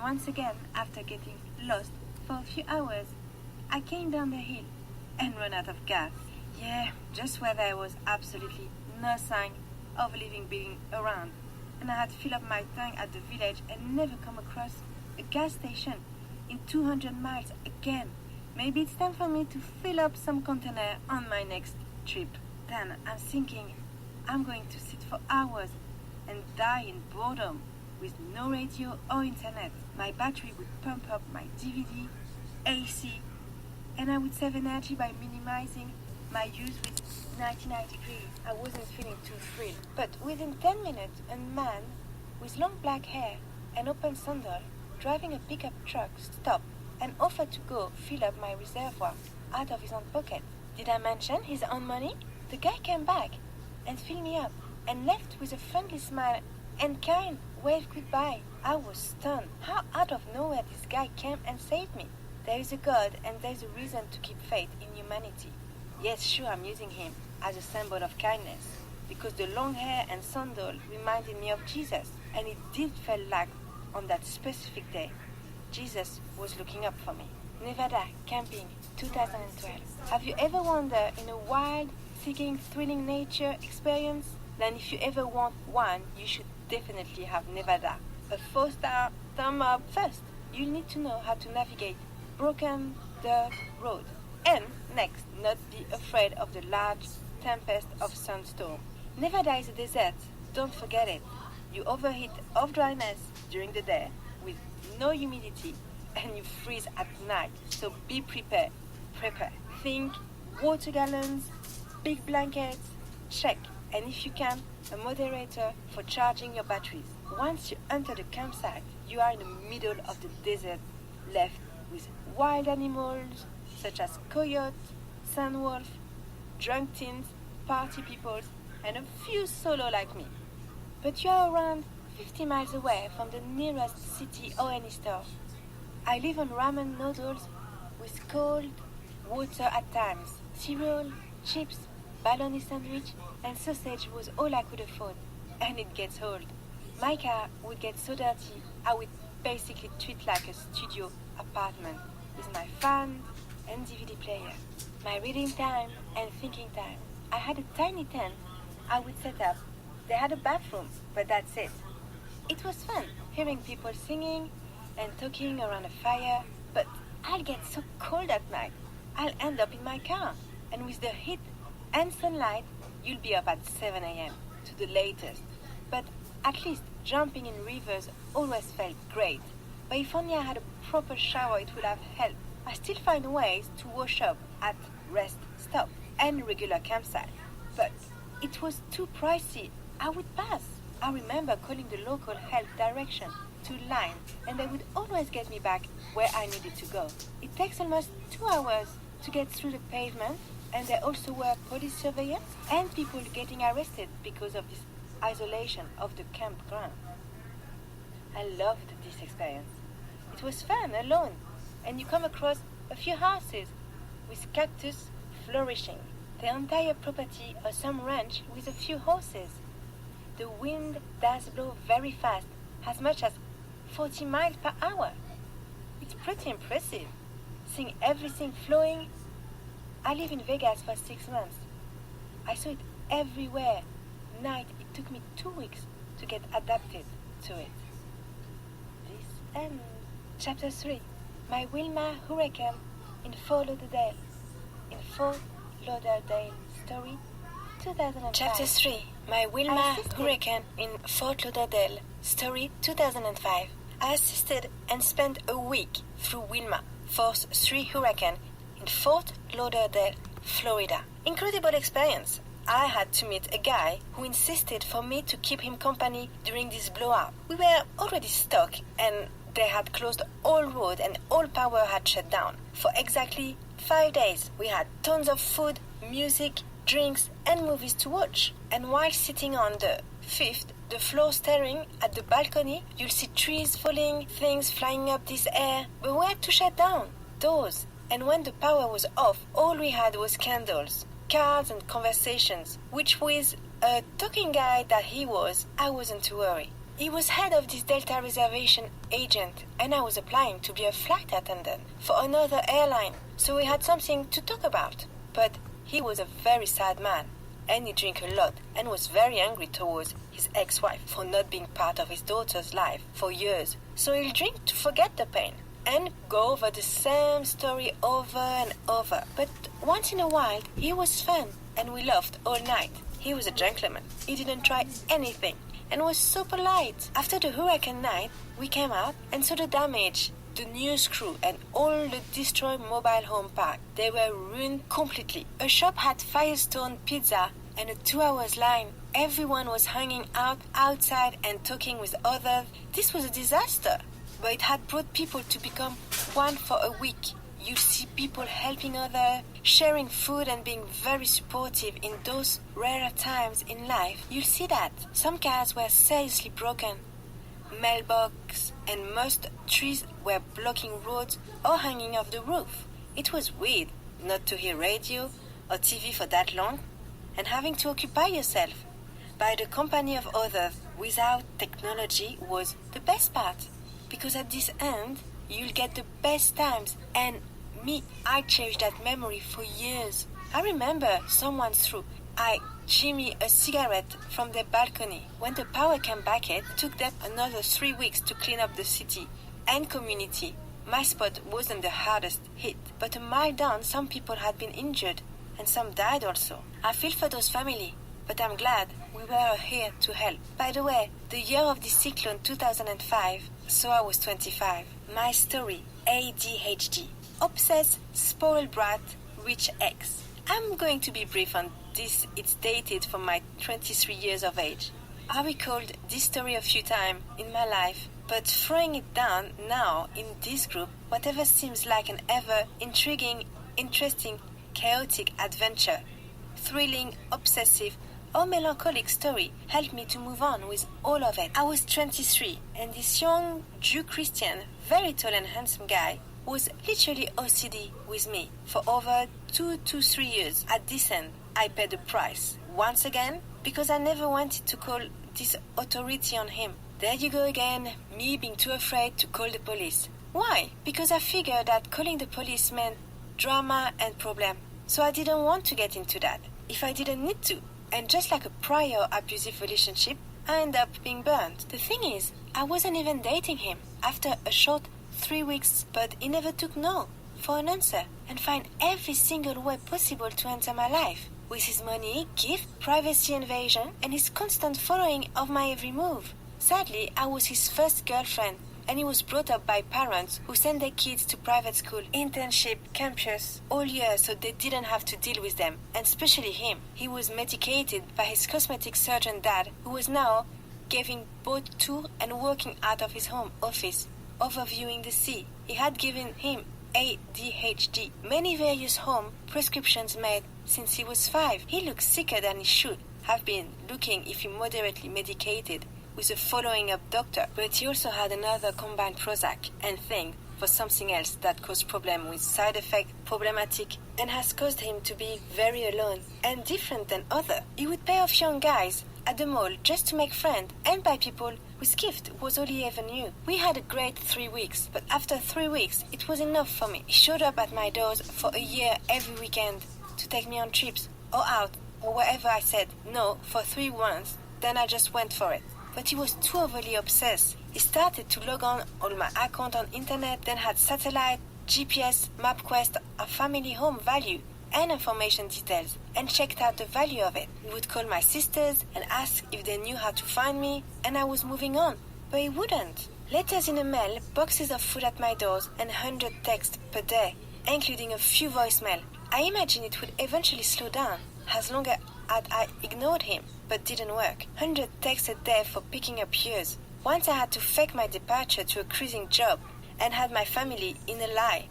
once again, after getting lost for a few hours, I came down the hill and ran out of gas. Yeah, just where there was absolutely no sign of a living being around. And I had filled up my tank at the village and never come across a gas station in 200 miles again. Maybe it's time for me to fill up some container on my next trip. Then I'm thinking I'm going to sit for hours and die in boredom with no radio or internet. My battery would pump up my DVD, AC, and I would save energy by minimizing my use with 99 degrees. I wasn't feeling too thrilled. But within 10 minutes, a man with long black hair and open sandal driving a pickup truck stopped and offered to go fill up my reservoir out of his own pocket. Did I mention his own money? The guy came back and filled me up and left with a friendly smile and kind wave goodbye. I was stunned. How out of nowhere this guy came and saved me. There is a God and there is a reason to keep faith in humanity. Yes, sure, I'm using him as a symbol of kindness because the long hair and sandal reminded me of Jesus, and it did feel like on that specific day Jesus was looking up for me. Nevada camping 2012. Have you ever wandered in a wild, seeking, thrilling nature experience? Then if you ever want one, you should definitely have Nevada. A 4-star thumb up first. You'll need to know how to navigate broken dirt road. And next, not be afraid of the large tempest of sandstorm. Nevada is a desert. Don't forget it. You overheat of dryness during the day with no humidity, and you freeze at night. So be prepared. Prepare. Think water gallons, big blankets, check. And if you can, a moderator for charging your batteries. Once you enter the campsite, you are in the middle of the desert, left with wild animals such as coyotes, sandwolf, drunk teens, party peoples, and a few solo like me. But you are around 50 miles away from the nearest city or any store. I live on ramen noodles with cold water at times. Cereal, chips, bologna sandwich, and sausage was all I could afford. And it gets old. My car would get so dirty, I would basically treat like a studio apartment with my fan and DVD player. My reading time and thinking time. I had a tiny tent I would set up. They had a bathroom, but that's it. It was fun, hearing people singing and talking around a fire, but I'll get so cold at night. I'll end up in my car, and with the heat and sunlight, you'll be up at 7 a.m. to the latest. But at least jumping in rivers always felt great. But if only I had a proper shower, it would have helped. I still find ways to wash up at rest stop and regular campsite. But it was too pricey. I would pass. I remember calling the local health direction to line, and they would always get me back where I needed to go. It takes almost 2 hours to get through the pavement, and there also were police surveillance and people getting arrested because of this isolation of the campground. I loved this experience. It was fun alone, and you come across a few houses with cactus flourishing, the entire property or some ranch with a few horses. The wind does blow very fast, as much as 40 miles per hour. It's pretty impressive, seeing everything flowing. I lived in Vegas for 6 months. I saw it everywhere. Night, it took me 2 weeks to get adapted to it. This ends. Chapter 3. My Wilma Hurricane in Fort Lauderdale. In Fort Lauderdale Story 2005. Chapter 3. My Wilma Hurricane in Fort Lauderdale Story 2005. I assisted and spent a week through Wilma, Force 3 hurricane in Fort Lauderdale, Florida. Incredible experience. I had to meet a guy who insisted for me to keep him company during this blowout. We were already stuck and they had closed all road and all power had shut down. For exactly 5 days, we had tons of food, music, drinks and movies to watch. And while sitting on the 5th floor staring at the balcony, you'll see trees falling, things flying up this air. But we had to shut down doors. And when the power was off, all we had was candles, cards and conversations, which with a talking guy that he was, I wasn't to worry. He was head of this Delta reservation agent, and I was applying to be a flight attendant for another airline, so we had something to talk about. But he was a very sad man, and he drank a lot and was very angry towards his ex-wife for not being part of his daughter's life for years. So he'll drink to forget the pain and go over the same story over and over. But once in a while, he was fun, and we laughed all night. He was a gentleman. He didn't try anything and was so polite. After the hurricane night, we came out and saw the damage, the news crew, and all the destroyed mobile home park. They were ruined completely. A shop had Firestone pizza and a 2-hour line. Everyone was hanging out outside and talking with others. This was a disaster, but it had brought people to become one for a week. You see people helping others, sharing food and being very supportive in those rare times in life. You'll see that. Some cars were seriously broken. Mailbox and most trees were blocking roads or hanging off the roof. It was weird not to hear radio or TV for that long and having to occupy yourself by the company of others without technology was the best part, because at this end you'll get the best times. And I cherish that memory for years. I remember someone threw Jimmy a cigarette from their balcony. When the power came back, it took them another 3 weeks to clean up the city and community. My spot wasn't the hardest hit, but a mile down some people had been injured and some died also. I feel for those families, but I'm glad we were here to help. By the way, the year of the cyclone 2005, so I was 25. My story, ADHD. Obsessed, spoiled brat, rich ex. I'm going to be brief on this. It's dated from my 23 years of age. I recalled this story a few times in my life, but throwing it down now in this group, whatever seems like an ever intriguing, interesting, chaotic adventure, thrilling, obsessive, or melancholic story helped me to move on with all of it. I was 23, and this young Jew Christian, very tall and handsome guy, was literally OCD with me for over 2 to 3 years. At this end, I paid the price. Once again, because I never wanted to call this authority on him. There you go again, me being too afraid to call the police. Why? Because I figured that calling the police meant drama and problem. So I didn't want to get into that if I didn't need to. And just like a prior abusive relationship, I ended up being burned. The thing is, I wasn't even dating him. After a short 3 weeks, but he never took no for an answer and find every single way possible to enter my life. With his money, gift, privacy invasion, and his constant following of my every move. Sadly, I was his first girlfriend, and he was brought up by parents who sent their kids to private school, internship, campus, all year so they didn't have to deal with them, and especially him. He was medicated by his cosmetic surgeon dad, who was now giving boat tour and working out of his home office, overviewing the sea. He had given him ADHD, many various home prescriptions made since he was 5. He looked sicker than he should have been looking if he moderately medicated with a following up doctor, but he also had another combined Prozac and thing for something else that caused problem with side effect, problematic, and has caused him to be very alone and different than other. He would pay off young guys at the mall just to make friends and buy people whose gift was all he ever knew. We had a great 3 weeks, but after 3 weeks, it was enough for me. He showed up at my doors for a year every weekend to take me on trips or out or wherever I said no for 3 months. Then I just went for it. But he was too overly obsessed. He started to log on all my account on internet, then had satellite, GPS, MapQuest, our family home value, and information details, and checked out the value of it. He would call my sisters and ask if they knew how to find me, and I was moving on, but he wouldn't. Letters in the mail, boxes of food at my doors, and 100 texts per day, including a few voicemail. I imagined it would eventually slow down, as long as I ignored him, but didn't work. 100 texts a day for picking up years. Once I had to fake my departure to a cruising job, and had my family in a lie,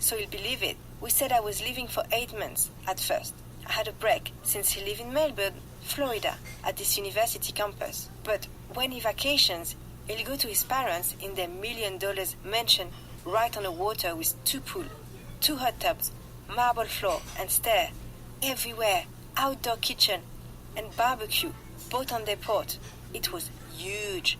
so he'll believe it. We said I was leaving for 8 months at first. I had a break since he lived in Melbourne, Florida, at this university campus. But when he vacations, he'll go to his parents in their $1 million mansion right on the water with 2 pools, 2 hot tubs, marble floor and stair, everywhere, outdoor kitchen and barbecue, both on their porch. It was huge.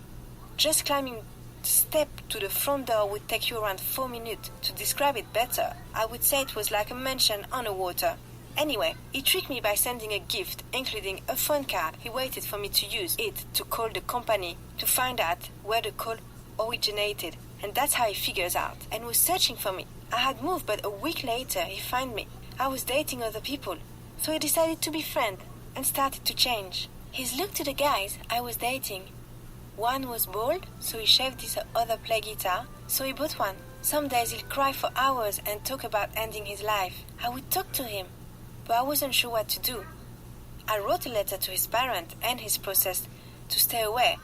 Just climbing the step to the front door would take you around 4 minutes. To describe it better, I would say it was like a mansion on the water. Anyway, he tricked me by sending a gift, including a phone card. He waited for me to use it to call the company to find out where the call originated. And that's how he figures out. And was searching for me. I had moved, but a week later he found me. I was dating other people. So he decided to be friends and started to change. His look to the guys I was dating. One was bald, so he shaved his other play guitar, so he bought one. Some days he'll cry for hours and talk about ending his life. I would talk to him, but I wasn't sure what to do. I wrote a letter to his parents and his process to stay away,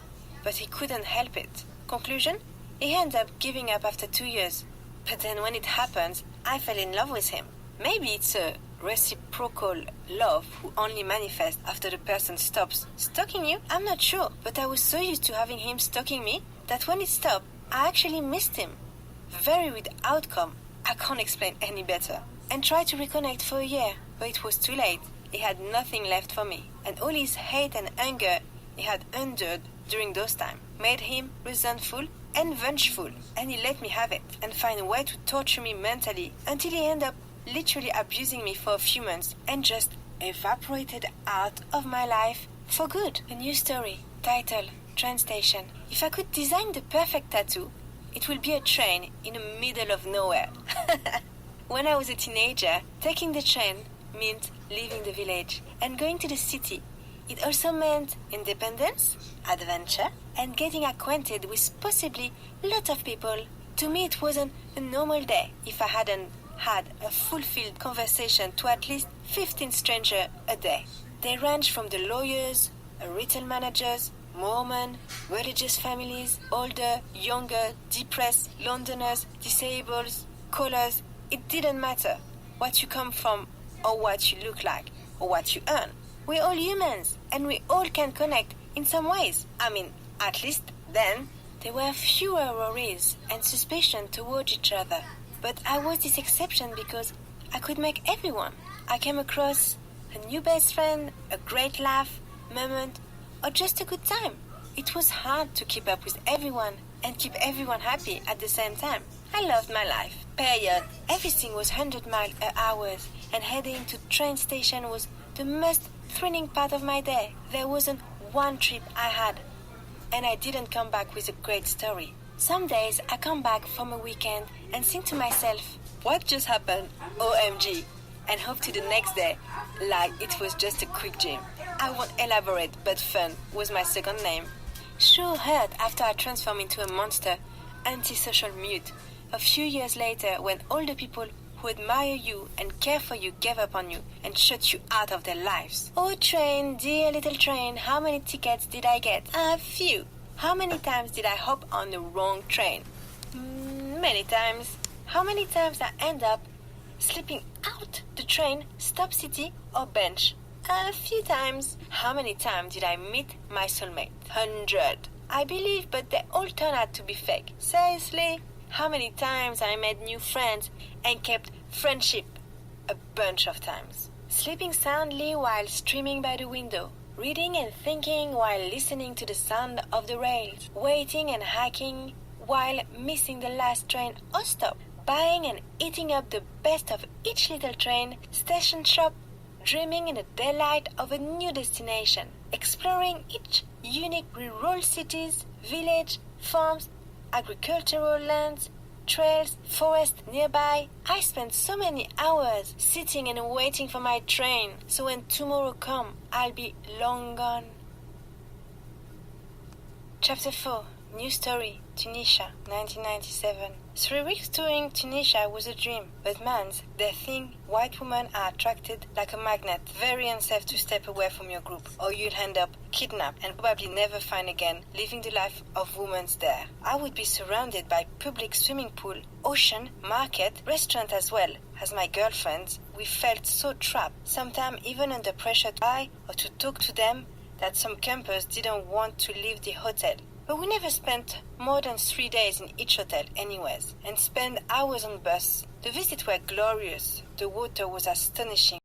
but he couldn't help it. Conclusion? He ended up giving up after 2 years. But then when it happens, I fell in love with him. Maybe it's a reciprocal love who only manifests after the person stops stalking you. I'm not sure, but I was so used to having him stalking me that when it stopped, I actually missed him. Very weird outcome. I can't explain any better. And tried to reconnect for a year, but it was too late. He had nothing left for me, and all his hate and anger he had endured during those times made him resentful and vengeful, and he let me have it and find a way to torture me mentally until he ended up literally abusing me for a few months and just evaporated out of my life for good. A new story, title, train station. If I could design the perfect tattoo, it would be a train in the middle of nowhere. When I was a teenager, taking the train meant leaving the village and going to the city. It also meant independence, adventure, and getting acquainted with possibly a lot of people. To me, it wasn't a normal day if I hadn't had a fulfilled conversation to at least 15 strangers a day. They ranged from the lawyers, retail managers, Mormon, religious families, older, younger, depressed, Londoners, disabled, callers. It didn't matter what you come from or what you look like or what you earn. We're all humans and we all can connect in some ways. I mean, at least then, there were fewer worries and suspicion toward each other. But I was this exception because I could make everyone. I came across a new best friend, a great laugh, moment, or just a good time. It was hard to keep up with everyone and keep everyone happy at the same time. I loved my life, period. Everything was 100 miles an hour, and heading to the train station was the most thrilling part of my day. There wasn't one trip I had, and I didn't come back with a great story. Some days I come back from a weekend and think to myself, what just happened? OMG. And hope to the next day, like it was just a quick dream. I won't elaborate, but fun was my second name. Sure hurt after I transformed into a monster, antisocial mute. A few years later, when all the people who admire you and care for you gave up on you and shut you out of their lives. Oh train, dear little train, how many tickets did I get? A few. How many times did I hop on the wrong train? Many times. How many times I end up slipping out the train, stop city or bench? A few times. How many times did I meet my soulmate? 100. I believe, but they all turn out to be fake. Seriously? How many times I made new friends and kept friendship? A bunch of times. Sleeping soundly while streaming by the window. Reading and thinking while listening to the sound of the rails. Waiting and hiking while missing the last train or stop. Buying and eating up the best of each little train, station shop, dreaming in the daylight of a new destination. Exploring each unique rural cities, village, farms, agricultural lands, trails, forests nearby. I spent so many hours sitting and waiting for my train, so when tomorrow comes, I'll be long gone. Chapter 4. New story. Tunisia, 1997. 3 weeks touring Tunisia was a dream, but mans, they think white women are attracted like a magnet, very unsafe to step away from your group, or you'll end up kidnapped and probably never find again, living the life of women there. I would be surrounded by public swimming pool, ocean, market, restaurant as well. As my girlfriends, we felt so trapped, sometimes even under pressure to buy or to talk to them, that some campers didn't want to leave the hotel. But we never spent more than 3 days in each hotel anyways, and spent hours on bus. The visits were glorious. The water was astonishing.